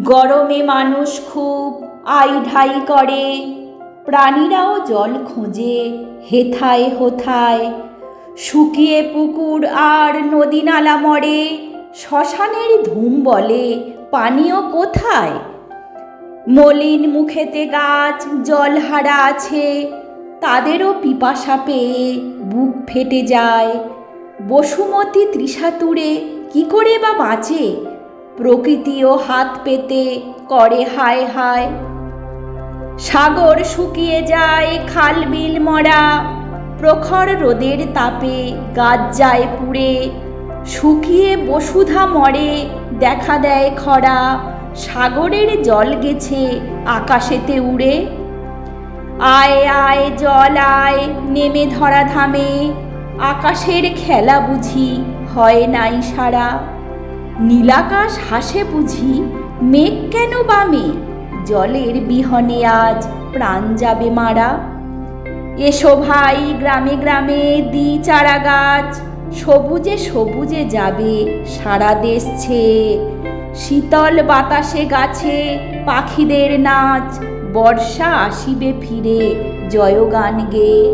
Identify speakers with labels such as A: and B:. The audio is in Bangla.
A: গরমে মানুষ খুব আইঢাই করে, প্রাণীরাও জল খোঁজে হেথায় হোথায়। শুকিয়ে পুকুর আর নদী নালা মরে, শ্মশানের ধুম বলে পানীয় কোথায়? মলিন মুখেতে গাছ জলহারা আছে, তাদেরও পিপাসা পেয়ে বুক ফেটে যায়। বসুমতী তৃষাতুরে কি করে বা বাঁচে, প্রকৃতিও হাত পেতে করে হায় হায়। সাগর শুকিয়ে যায়, খাল বিল মরা, প্রখর রোদের তাপে গাছ যায় পুড়ে। শুকিয়ে বসুধা মরে, দেখা দেয় খরা, সাগরের জল গেছে আকাশেতে উড়ে। আয় আয় জল আয় নেমে ধরা ধামে, আকাশের খেলা বুঝি হয় নাই সারা। নীলাকাশ হাসে বুঝি মেঘ কেন বামে, জলের বিহনে আজ প্রাণ যাবে মারা। এসো ভাই গ্রামে গ্রামে দিই চারা গাছ, সবুজে সবুজে যাবে সারা দেশ ছেয়ে। শীতল বাতাসে গাছে পাখিদের নাচ, বর্ষা আসিবে ফিরে জয়গান গেয়ে।